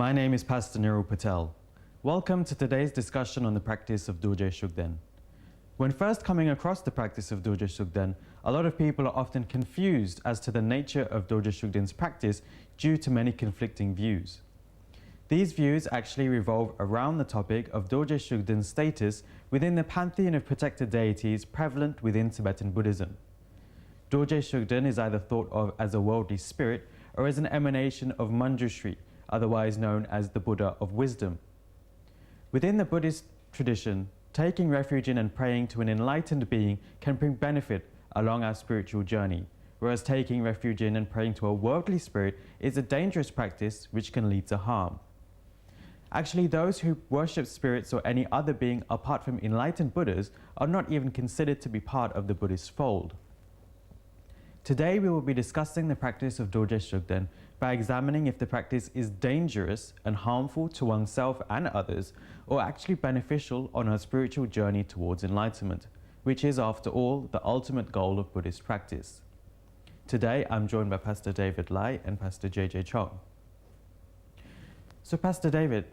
My name is Pastor Nirul Patel. Welcome to today's discussion on the practice of Dorje Shugden. When first coming across the practice of Dorje Shugden, a lot of people are often confused as to the nature of Dorje Shugden's practice due to many conflicting views. These views actually revolve around the topic of Dorje Shugden's status within the pantheon of protected deities prevalent within Tibetan Buddhism. Dorje Shugden is either thought of as a worldly spirit or as an emanation of Manjushri, otherwise known as the Buddha of wisdom. Within the Buddhist tradition, taking refuge in and praying to an enlightened being can bring benefit along our spiritual journey, whereas taking refuge in and praying to a worldly spirit is a dangerous practice which can lead to harm. Actually, those who worship spirits or any other being apart from enlightened Buddhas are not even considered to be part of the Buddhist fold. Today we will be discussing the practice of Dorje Shugden by examining if the practice is dangerous and harmful to oneself and others, or actually beneficial on our spiritual journey towards enlightenment, which is, after all, the ultimate goal of Buddhist practice. Today I'm joined by Pastor David Lai and Pastor JJ Chong. So Pastor David,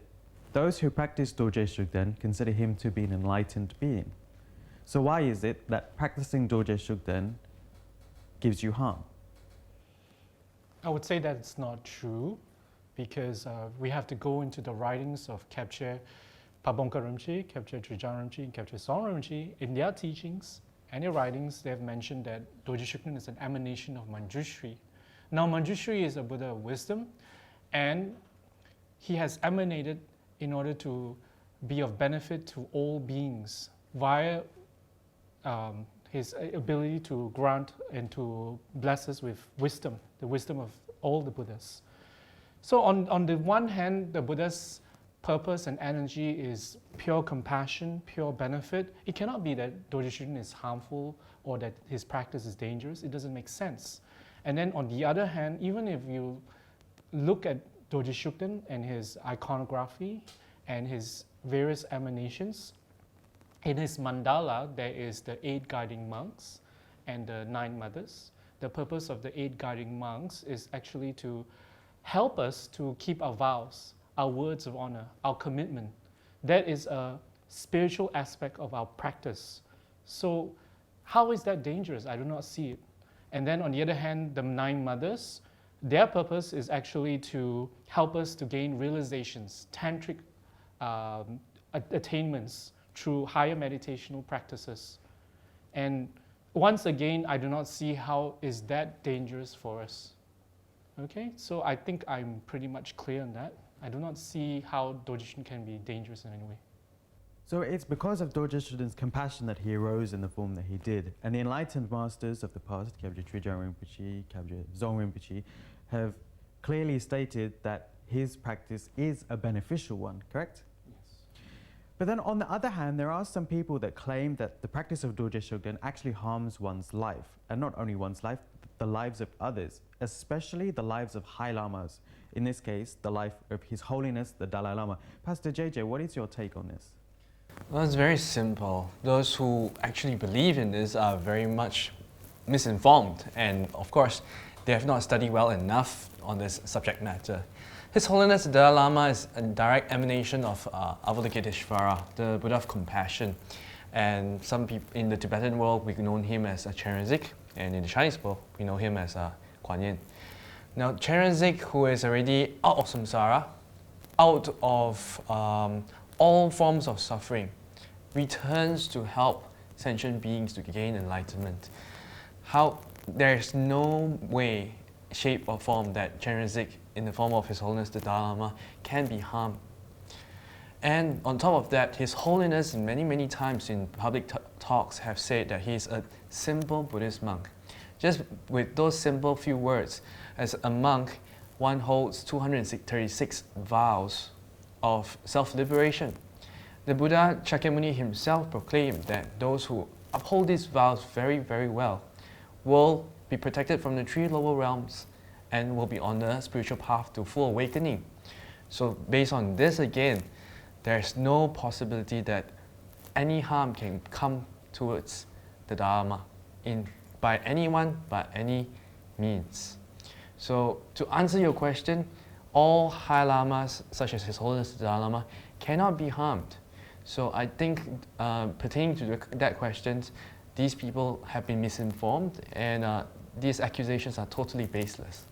those who practice Dorje Shugden consider him to be an enlightened being. So why is it that practicing Dorje Shugden gives you harm? I would say that it's not true, because we have to go into the writings of Kapche Pabongka Rinpoche, Kapche Trijang Rinpoche, and Kapche Song Rinpoche. In their teachings and their writings, they have mentioned that Dorje Shugden is an emanation of Manjushri. Now, Manjushri is a Buddha of wisdom, and he has emanated in order to be of benefit to all beings via his ability to grant and to bless us with wisdom, the wisdom of all the Buddhas. So on the one hand, the Buddha's purpose and energy is pure compassion, pure benefit. It cannot be that Dorje Shugden is harmful or that his practice is dangerous. It doesn't make sense. And then on the other hand, even if you look at Dorje Shugden and his iconography and his various emanations, in his mandala, there is the 8 guiding monks and the 9 mothers. The purpose of the 8 guiding monks is actually to help us to keep our vows, our words of honor, our commitment. That is a spiritual aspect of our practice. So how is that dangerous? I do not see it. And then on the other hand, the 9 mothers, their purpose is actually to help us to gain realizations, tantric attainments, through higher meditational practices. And once again, I do not see how is that dangerous for us. Okay, so I think I'm pretty much clear on that. I do not see how Dorje Shugden can be dangerous in any way. So it's because of Dorje Shugden's compassion that he arose in the form that he did. And the enlightened masters of the past, Kapche Trijang Rinpoche, Kapche Song Rinpoche, have clearly stated that his practice is a beneficial one, correct? But then on the other hand, there are some people that claim that the practice of Dorje Shugden actually harms one's life, and not only one's life, the lives of others, especially the lives of high lamas. In this case, the life of His Holiness, the Dalai Lama. Pastor JJ, what is your take on this? Well, it's very simple. Those who actually believe in this are very much misinformed, and of course, they have not studied well enough on this subject matter. His Holiness the Dalai Lama is a direct emanation of Avalokiteshvara, the Buddha of compassion. And some people in the Tibetan world, we know him as a Chenrezig, and in the Chinese world, we know him as Kuan Yin. Now, Chenrezig, who is already out of samsara, out of all forms of suffering, returns to help sentient beings to gain enlightenment. There is no way, shape or form that Chenrezig, in the form of His Holiness the Dalai Lama, can be harmed. And on top of that, His Holiness many times in public talks have said that he is a simple Buddhist monk. Just with those simple few words, as a monk, one holds 236 vows of self-liberation. The Buddha Shakyamuni himself proclaimed that those who uphold these vows very well will be protected from the 3 lower realms and will be on the spiritual path to full awakening. So based on this again, there's no possibility that any harm can come towards the Dharma by anyone, by any means. So to answer your question, all High Lamas, such as His Holiness the Dalai Lama, cannot be harmed. So I think pertaining to that question, these people have been misinformed, and these accusations are totally baseless.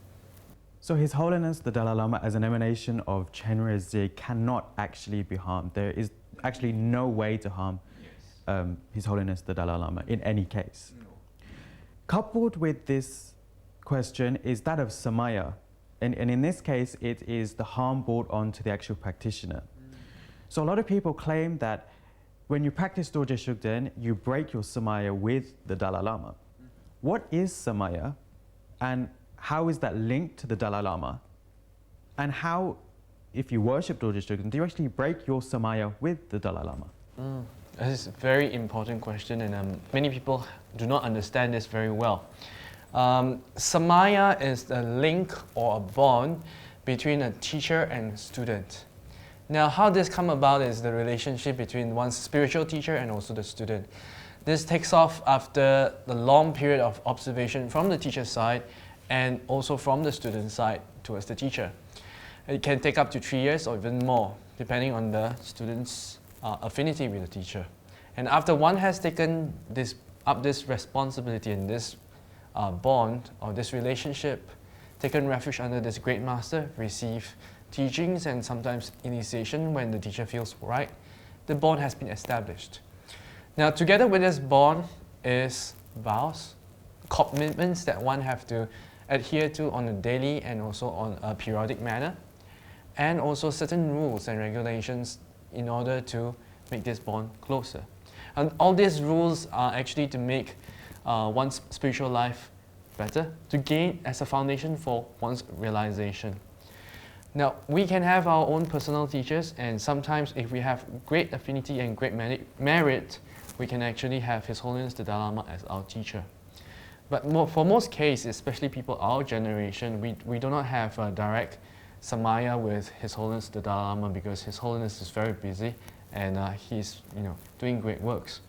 So His Holiness the Dalai Lama, as an emanation of Chenrezig, cannot actually be harmed. There is actually no way to harm His Holiness the Dalai Lama in any case. No. Coupled with this question is that of samaya. And in this case, it is the harm brought on to the actual practitioner. So a lot of people claim that when you practice Dorje Shugden, you break your samaya with the Dalai Lama. What is samaya, and how is that linked to the Dalai Lama? And how, if you worship Dorje Shugden, do you actually break your samaya with the Dalai Lama? This is a very important question, and many people do not understand this very well. Samaya is a link or a bond between a teacher and student. Now, how this come about is the relationship between one's spiritual teacher and also the student. This takes off after the long period of observation from the teacher's side and also from the student's side towards the teacher. It can take up to 3 years or even more, depending on the student's affinity with the teacher. And after one has taken this responsibility and this bond or this relationship, taken refuge under this great master, receive teachings and sometimes initiation when the teacher feels right, the bond has been established. Now, together with this bond is vows, commitments that one have to adhere to on a daily and also on a periodic manner, and also certain rules and regulations in order to make this bond closer. And all these rules are actually to make one's spiritual life better, to gain as a foundation for one's realization. Now, we can have our own personal teachers, and sometimes if we have great affinity and great merit, we can actually have His Holiness the Dalai Lama as our teacher. But for most cases, especially people our generation, we do not have a direct samaya with His Holiness the Dalai Lama because His Holiness is very busy and he's doing great works.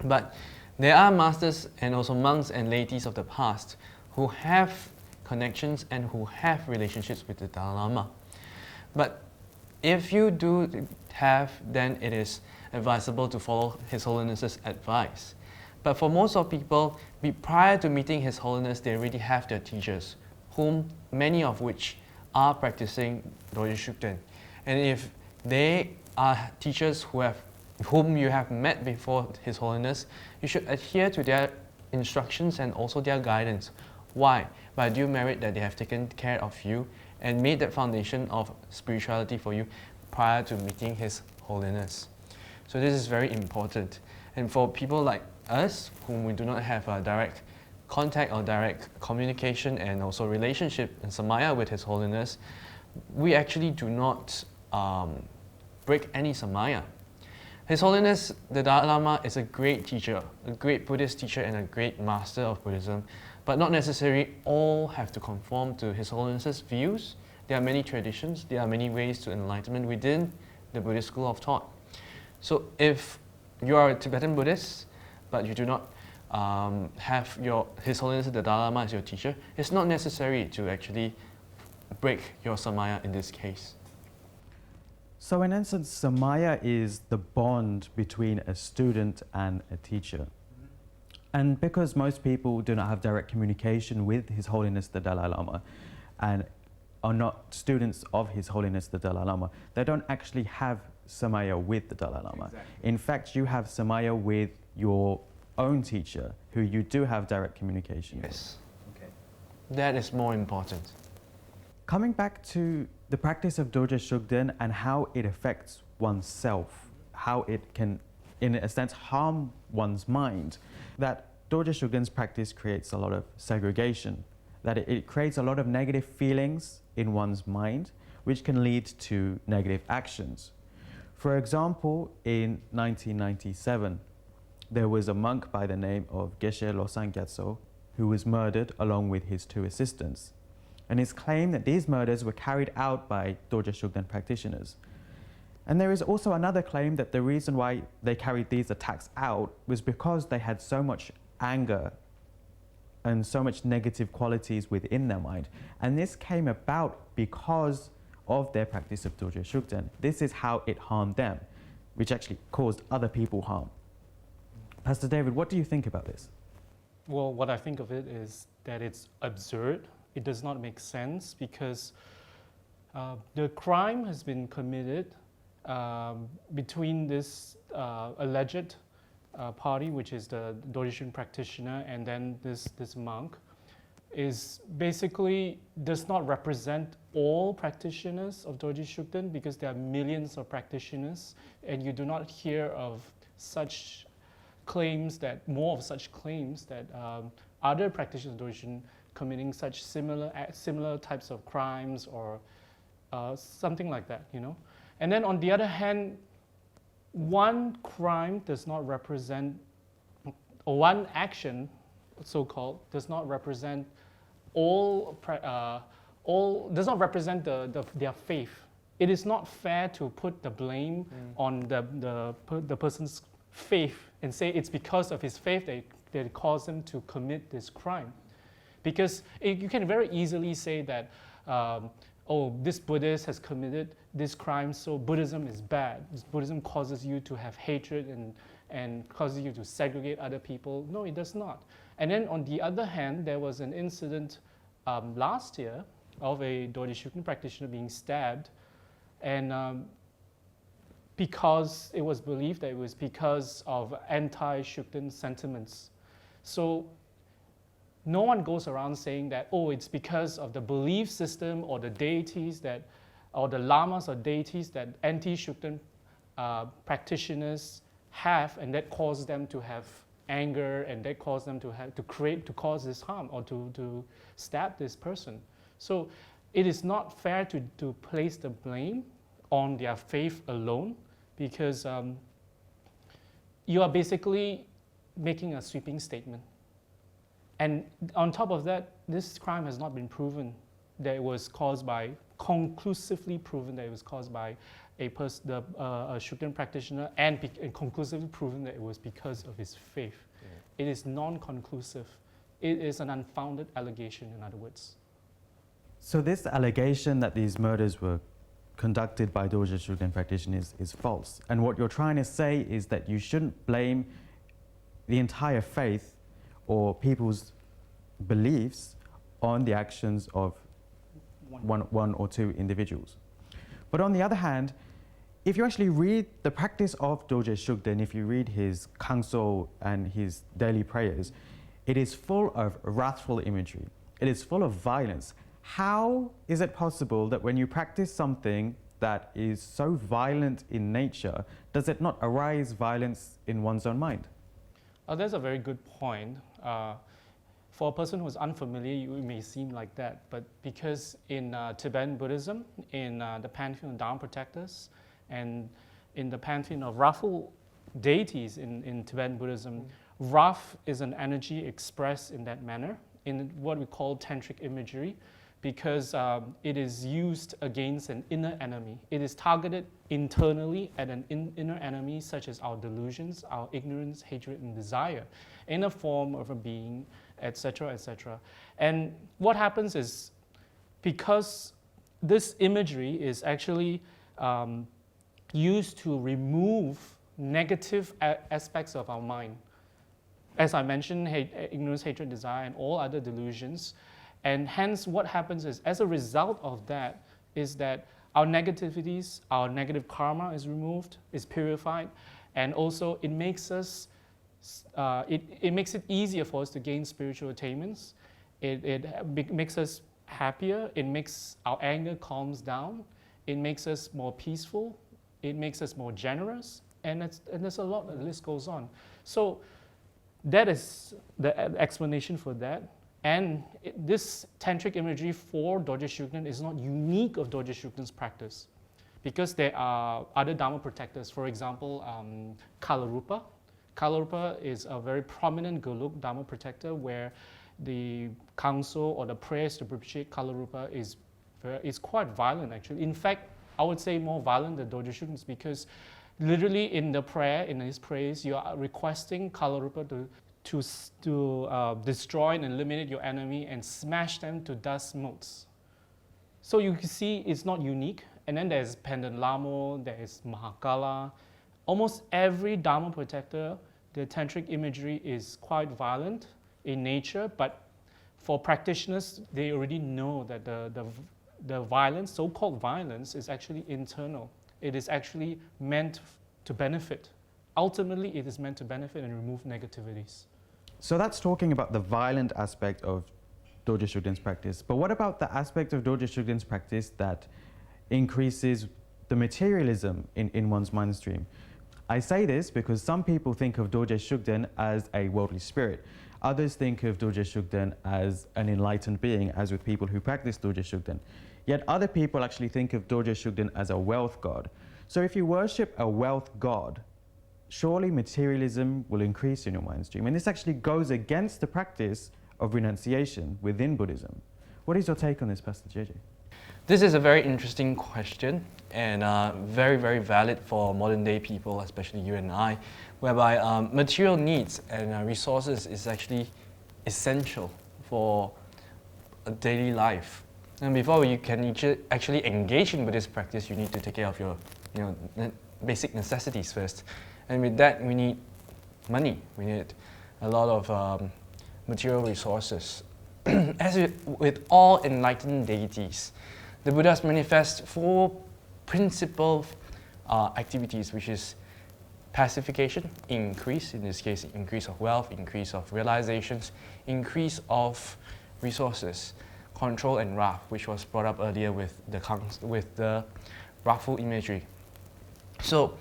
But there are masters and also monks and ladies of the past who have connections and who have relationships with the Dalai Lama. But if you do have, then it is advisable to follow His Holiness's advice. But for most of people, prior to meeting His Holiness, they already have their teachers, many of which are practicing Dorje Shugden. And if they are teachers whom you have met before His Holiness, you should adhere to their instructions and also their guidance. Why? By due merit that they have taken care of you and made that foundation of spirituality for you prior to meeting His Holiness. So this is very important. And for people like us, whom we do not have a direct contact or direct communication and also relationship and samaya with His Holiness, we actually do not break any samaya. His Holiness the Dalai Lama is a great teacher, a great Buddhist teacher and a great master of Buddhism, but not necessarily all have to conform to His Holiness's views. There are many traditions, there are many ways to enlightenment within the Buddhist school of thought. So if you are a Tibetan Buddhist, but you do not have His Holiness the Dalai Lama as your teacher, it's not necessary to actually break your samaya in this case. So in essence, samaya is the bond between a student and a teacher. And because most people do not have direct communication with His Holiness the Dalai Lama and are not students of His Holiness the Dalai Lama, they don't actually have samaya with the Dalai Lama. Exactly. In fact, you have samaya with your own teacher, who you do have direct communication with. Yes. Okay. That is more important. Coming back to the practice of Dorje Shugden and how it affects oneself, how it can, in a sense, harm one's mind, that Dorje Shugden's practice creates a lot of segregation, that it creates a lot of negative feelings in one's mind, which can lead to negative actions. For example, in 1997, there was a monk by the name of Geshe Losang Gyatso who was murdered along with his 2 assistants. And it's claimed that these murders were carried out by Dorje Shugden practitioners. And there is also another claim that the reason why they carried these attacks out was because they had so much anger and so much negative qualities within their mind. And this came about because of their practice of Dorje Shugden. This is how it harmed them, which actually caused other people harm. Pastor David, what do you think about this? Well, what I think of it is that it's absurd. It does not make sense because the crime has been committed between this alleged party, which is the Dorje Shugden practitioner, and then this monk, is basically does not represent all practitioners of Dorje Shugden because there are millions of practitioners, and you do not hear of such claims that other practitioners of Dorje Shugden committing such similar types of crimes or something like that, you know. And then on the other hand, one crime does not represent, or one action, so-called, does not represent does not represent their faith. It is not fair to put the blame on the person's faith and say it's because of his faith that caused him to commit this crime. Because you can very easily say that, this Buddhist has committed this crime, so Buddhism is bad. Buddhism causes you to have hatred and causes you to segregate other people. No, it does not. And then on the other hand, there was an incident last year of a Dorje Shugden practitioner being stabbed, and because it was believed that it was because of anti-Shugden sentiments. So no one goes around saying that, it's because of the belief system or the deities or the lamas or deities that anti-Shugden practitioners have, and that causes them to have anger, and that causes them to cause this harm or to stab this person. So it is not fair to place the blame on their faith alone, because you are basically making a sweeping statement. And on top of that, this crime has not been proven that it was conclusively proven that it was caused by a Shugden practitioner, and conclusively proven that it was because of his faith. Yeah. It is non-conclusive. It is an unfounded allegation, in other words. So this allegation that these murders were conducted by Dorje Shugden practitioners is false. And what you're trying to say is that you shouldn't blame the entire faith or people's beliefs on the actions of one or two individuals. But on the other hand, if you actually read the practice of Dorje Shugden, if you read his counsel and his daily prayers, it is full of wrathful imagery. It is full of violence. How is it possible that when you practice something that is so violent in nature, does it not arise violence in one's own mind? That's a very good point. For a person who is unfamiliar, it may seem like that, but because in Tibetan Buddhism, in the pantheon of Dharma protectors, and in the pantheon of wrathful deities in Tibetan Buddhism, wrath is an energy expressed in that manner, in what we call tantric imagery, because it is used against an inner enemy. It is targeted internally at an inner enemy, such as our delusions, our ignorance, hatred, and desire, in a form of a being, etc., etc. And what happens is, because this imagery is actually used to remove negative aspects of our mind. As I mentioned, ignorance, hatred, desire, and all other delusions. And hence what happens is, as a result of that, is that our negativities, our negative karma is removed, is purified, and also it makes us, it makes it easier for us to gain spiritual attainments. It makes us happier, it makes our anger calms down, it makes us more peaceful, it makes us more generous, and there's a lot, the list goes on. So that is the explanation for that. And this tantric imagery for Dorje Shugden is not unique of Dorje Shugden's practice, because there are other Dharma protectors. For example, Kalarupa. Kalarupa is a very prominent Golok Dharma protector, where the counsel or the prayers to propitiate Kalarupa is quite violent, actually. In fact, I would say more violent than Dorje Shugden's, because literally in the prayer, in his prayers, you are requesting Kalarupa to destroy and eliminate your enemy and smash them to dust motes. So you can see it's not unique. And then there's Pendant Lama, there is Mahakala. Almost every Dharma protector, the tantric imagery is quite violent in nature, but for practitioners, they already know that the violence, so-called violence, is actually internal. It is actually meant to benefit. Ultimately, it is meant to benefit and remove negativities. So that's talking about the violent aspect of Dorje Shugden's practice. But what about the aspect of Dorje Shugden's practice that increases the materialism in one's mind stream? I say this because some people think of Dorje Shugden as a worldly spirit. Others think of Dorje Shugden as an enlightened being, as with people who practice Dorje Shugden. Yet other people actually think of Dorje Shugden as a wealth god. So if you worship a wealth god, surely materialism will increase in your mind stream. And this actually goes against the practice of renunciation within Buddhism. What is your take on this, Pastor JJ? This is a very interesting question and very, very valid for modern day people, especially you and I, whereby material needs and resources is actually essential for a daily life. And before you can actually engage in Buddhist practice, you need to take care of your basic necessities first. And with that, we need money. We need a lot of material resources. As with all enlightened deities, the Buddhas manifest 4 principal activities, which is pacification, increase, in this case, increase of wealth, increase of realizations, increase of resources, control and wrath, which was brought up earlier with the wrathful imagery. So,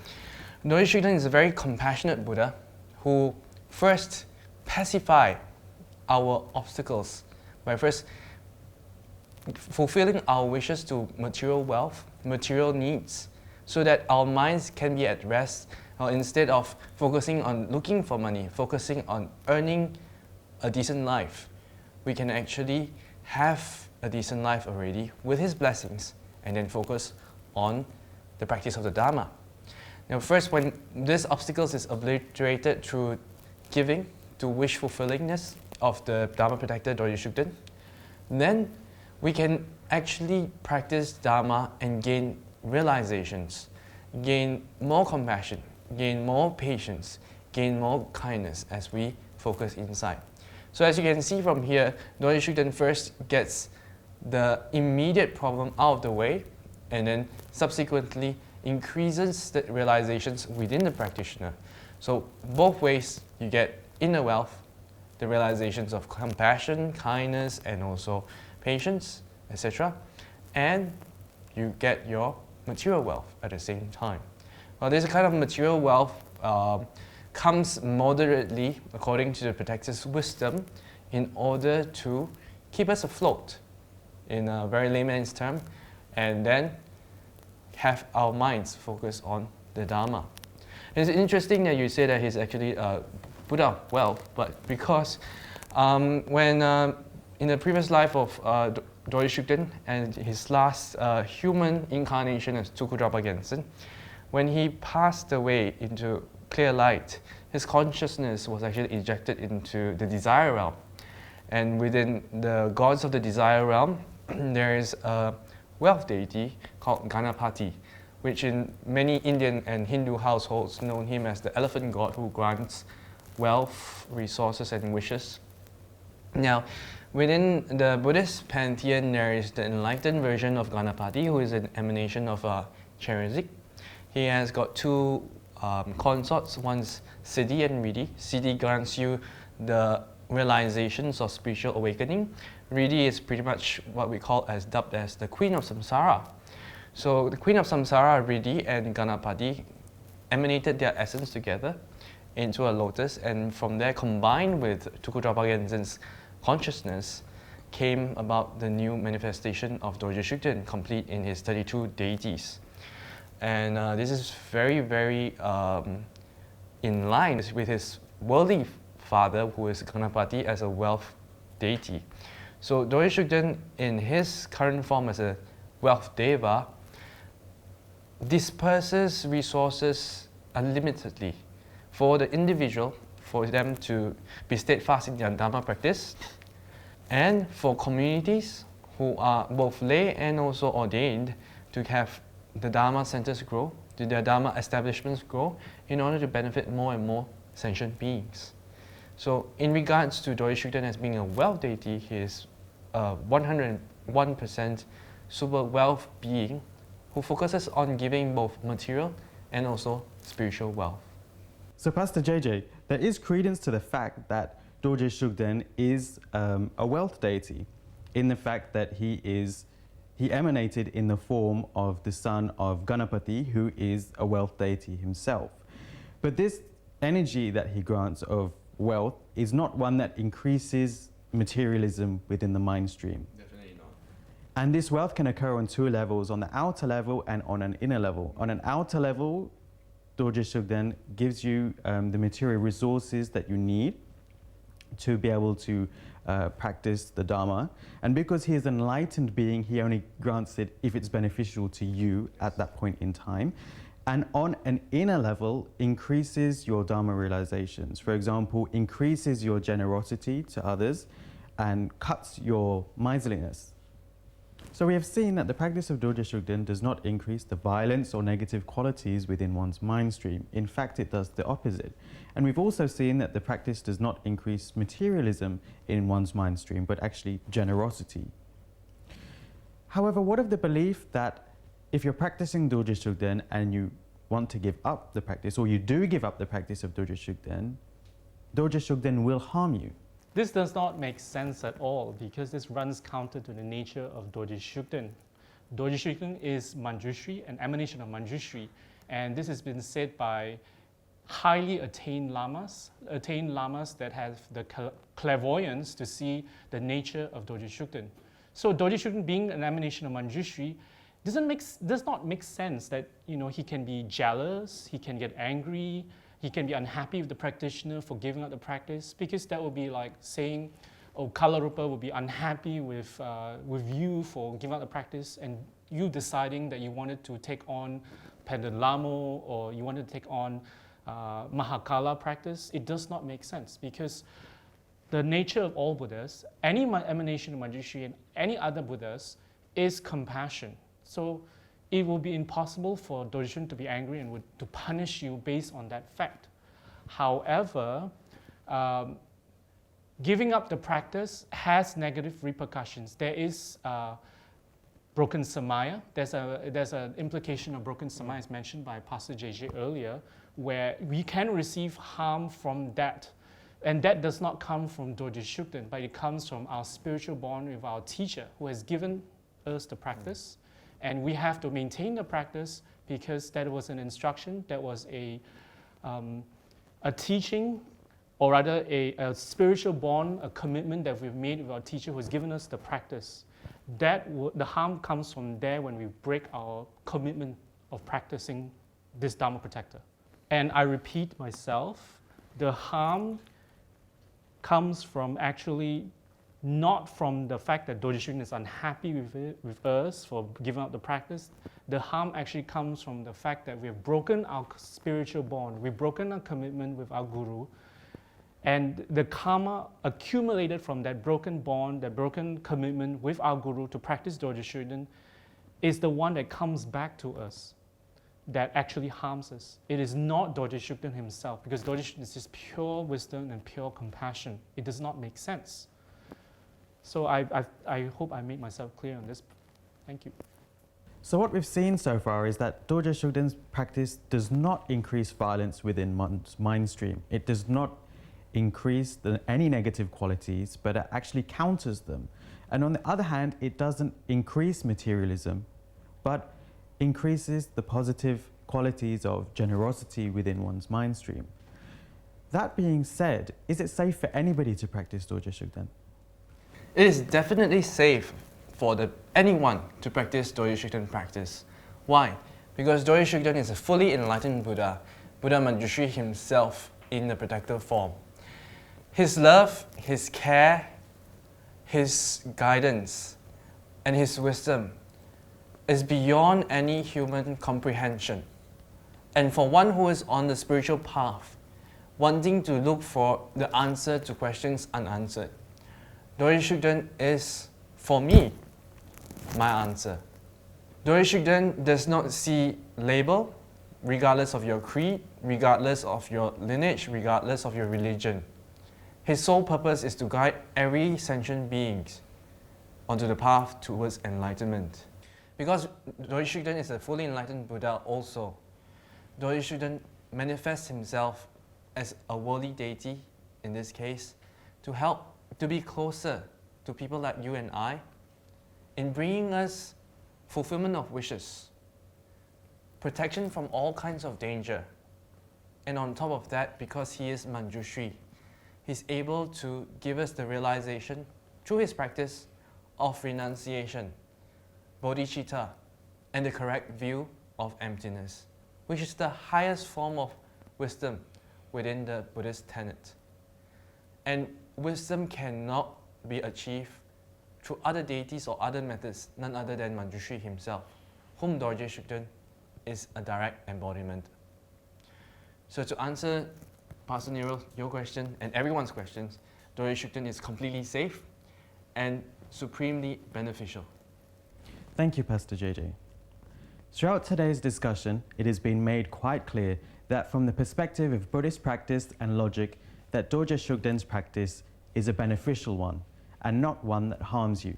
Dorje Shugden is a very compassionate Buddha who first pacify our obstacles by first fulfilling our wishes to material wealth, material needs, so that our minds can be at rest, instead of focusing on looking for money, focusing on earning a decent life. We can actually have a decent life already with his blessings and then focus on the practice of the Dharma. Now first, when these obstacles is obliterated through giving to wish fulfillingness of the Dharma protector Dorje Shugden, then we can actually practice Dharma and gain realizations, gain more compassion, gain more patience, gain more kindness as we focus inside. So as you can see from here, Dorje Shugden first gets the immediate problem out of the way and then subsequently increases the realizations within the practitioner. So both ways you get inner wealth, the realizations of compassion, kindness, and also patience, etc. And you get your material wealth at the same time. Well, this kind of material wealth comes moderately, according to the protector's wisdom, in order to keep us afloat, in a very layman's term, and then have our minds focus on the Dharma. It's interesting that you say that he's actually Buddha wealth, but because when in the previous life of Dorje Shugden and his last human incarnation as Tukudrapa Gensen, when he passed away into clear light, his consciousness was actually ejected into the desire realm. And within the gods of the desire realm, there is a wealth deity called Ganapati, which in many Indian and Hindu households know him as the elephant god who grants wealth, resources, and wishes. Now, within the Buddhist pantheon, there is the enlightened version of Ganapati, who is an emanation of Cherizik. He has got 2 consorts, one's Siddhi and Riddhi. Siddhi grants you the realizations of spiritual awakening. Riddhi is pretty much what we call as dubbed as the Queen of Samsara. So the Queen of Samsara, Riddhi, and Ganapati emanated their essence together into a lotus, and from there, combined with Tukudrapa Gensen's consciousness, came about the new manifestation of Dorje Shugden, complete in his 32 deities. And this is very, very in line with his worldly father, who is Ganapati, as a wealth deity. So Dorje Shugden, in his current form as a wealth deva, disperses resources unlimitedly for the individual, for them to be steadfast in their Dharma practice. And for communities who are both lay and also ordained to have the Dharma centers grow, to their Dharma establishments grow, in order to benefit more and more sentient beings. So in regards to Dorje Shugden as being a wealth deity, he is a 101% super wealth being who focuses on giving both material and also spiritual wealth. So Pastor JJ, there is credence to the fact that Dorje Shugden is a wealth deity, in the fact that he emanated in the form of the son of Ganapati, who is a wealth deity himself. But this energy that he grants of wealth is not one that increases materialism within the mind stream. Definitely not. And this wealth can occur on two levels, on the outer level and on an inner level. On an outer level, Dorje Shugden gives you the material resources that you need to be able to practice the Dharma. And because he is an enlightened being, he only grants it if it's beneficial to you at that point in time. And on an inner level, increases your Dharma realizations. For example, increases your generosity to others and cuts your miserliness. So we have seen that the practice of Dorje Shugden does not increase the violence or negative qualities within one's mind stream. In fact, it does the opposite. And we've also seen that the practice does not increase materialism in one's mind stream, but actually generosity. However, what of the belief that if you're practicing Dorje Shugden and you want to give up the practice, or you do give up the practice of Dorje Shugden will harm you? This does not make sense at all because this runs counter to the nature of Dorje Shugden. Dorje Shugden is Manjushri, an emanation of Manjushri, and this has been said by highly attained lamas that have the clairvoyance to see the nature of Dorje Shugden. So Dorje Shugden being an emanation of Manjushri does not make sense that he can be jealous, he can get angry, he can be unhappy with the practitioner for giving up the practice, because that would be like saying, oh, Kalarupa would be unhappy with you for giving up the practice, and you deciding that you wanted to take on Pendant Lama or you wanted to take on Mahakala practice. It does not make sense, because the nature of all Buddhas, any emanation of Manjushri and any other Buddhas, is compassion. So it will be impossible for Dorje Shugden to be angry and to punish you based on that fact. However, giving up the practice has negative repercussions. There is broken samaya. There's an implication of broken samaya, as mentioned by Pastor JJ earlier, where we can receive harm from that. And that does not come from Dorje Shugden, but it comes from our spiritual bond with our teacher who has given us the practice. And we have to maintain the practice because that was an instruction, that was a teaching, or rather a spiritual bond, a commitment that we've made with our teacher who has given us the practice. The harm comes from there when we break our commitment of practicing this Dharma protector. And I repeat myself, the harm comes from actually not from the fact that Dorje Shugden is unhappy with us for giving up the practice. The harm actually comes from the fact that we have broken our spiritual bond, we've broken our commitment with our guru, and the karma accumulated from that broken bond, that broken commitment with our guru to practice Dorje Shugden is the one that comes back to us, that actually harms us. It is not Dorje Shugden himself, because Dorje Shugden is just pure wisdom and pure compassion. It does not make sense. So I hope I made myself clear on this. Thank you. So what we've seen so far is that Dorje Shugden's practice does not increase violence within one's mind stream. It does not increase any negative qualities, but it actually counters them. And on the other hand, it doesn't increase materialism, but increases the positive qualities of generosity within one's mind stream. That being said, is it safe for anybody to practice Dorje Shugden? It is definitely safe for anyone to practice Dorje Shugden practice. Why? Because Dorje Shugden is a fully enlightened Buddha, Buddha Manjushri himself in the protector form. His love, his care, his guidance, and his wisdom is beyond any human comprehension. And for one who is on the spiritual path, wanting to look for the answer to questions unanswered. Dorje Shugden is, for me, my answer. Dorje Shugden does not see label, regardless of your creed, regardless of your lineage, regardless of your religion. His sole purpose is to guide every sentient being onto the path towards enlightenment. Because Dorje Shugden is a fully enlightened Buddha also, Dorje Shugden manifests himself as a worldly deity, in this case, to help to be closer to people like you and I, in bringing us fulfillment of wishes, protection from all kinds of danger, and on top of that, because he is Manjushri, he's able to give us the realization, through his practice, of renunciation, bodhicitta, and the correct view of emptiness, which is the highest form of wisdom within the Buddhist tenet. And wisdom cannot be achieved through other deities or other methods, none other than Manjushri himself, whom Dorje Shugden is a direct embodiment. So to answer Pastor Nero, your question and everyone's questions, Dorje Shugden is completely safe and supremely beneficial. Thank you, Pastor JJ. Throughout today's discussion, it has been made quite clear that from the perspective of Buddhist practice and logic, that Dorje Shugden's practice is a beneficial one and not one that harms you.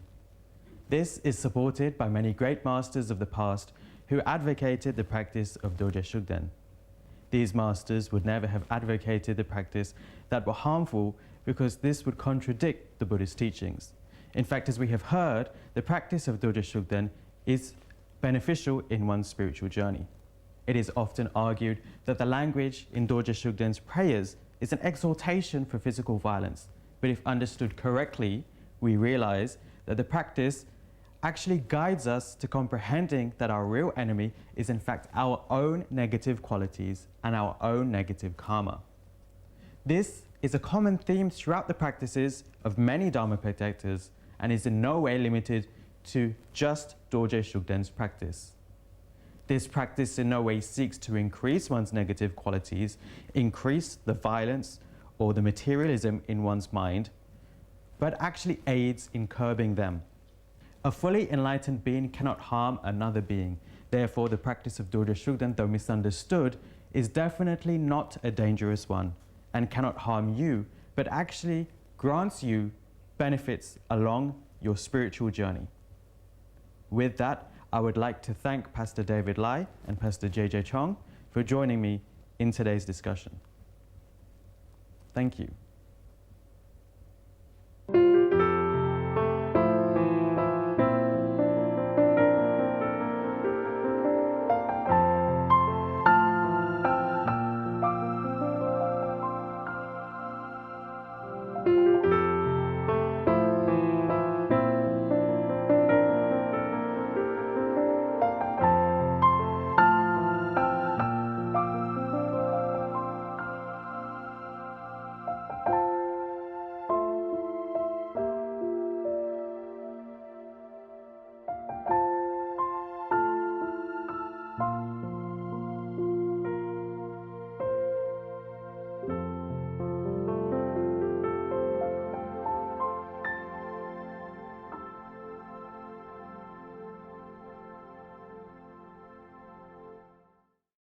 This is supported by many great masters of the past who advocated the practice of Dorje Shugden. These masters would never have advocated the practice that were harmful, because this would contradict the Buddhist teachings. In fact, as we have heard, the practice of Dorje Shugden is beneficial in one's spiritual journey. It is often argued that the language in Dorje Shugden's prayers is an exhortation for physical violence, but if understood correctly, we realize that the practice actually guides us to comprehending that our real enemy is in fact our own negative qualities and our own negative karma. This is a common theme throughout the practices of many Dharma protectors and is in no way limited to just Dorje Shugden's practice. This practice in no way seeks to increase one's negative qualities, increase the violence or the materialism in one's mind, but actually aids in curbing them. A fully enlightened being cannot harm another being. Therefore, the practice of Dorje Shugden, though misunderstood, is definitely not a dangerous one and cannot harm you, but actually grants you benefits along your spiritual journey. With that, I would like to thank Pastor David Lai and Pastor JJ Chong for joining me in today's discussion. Thank you.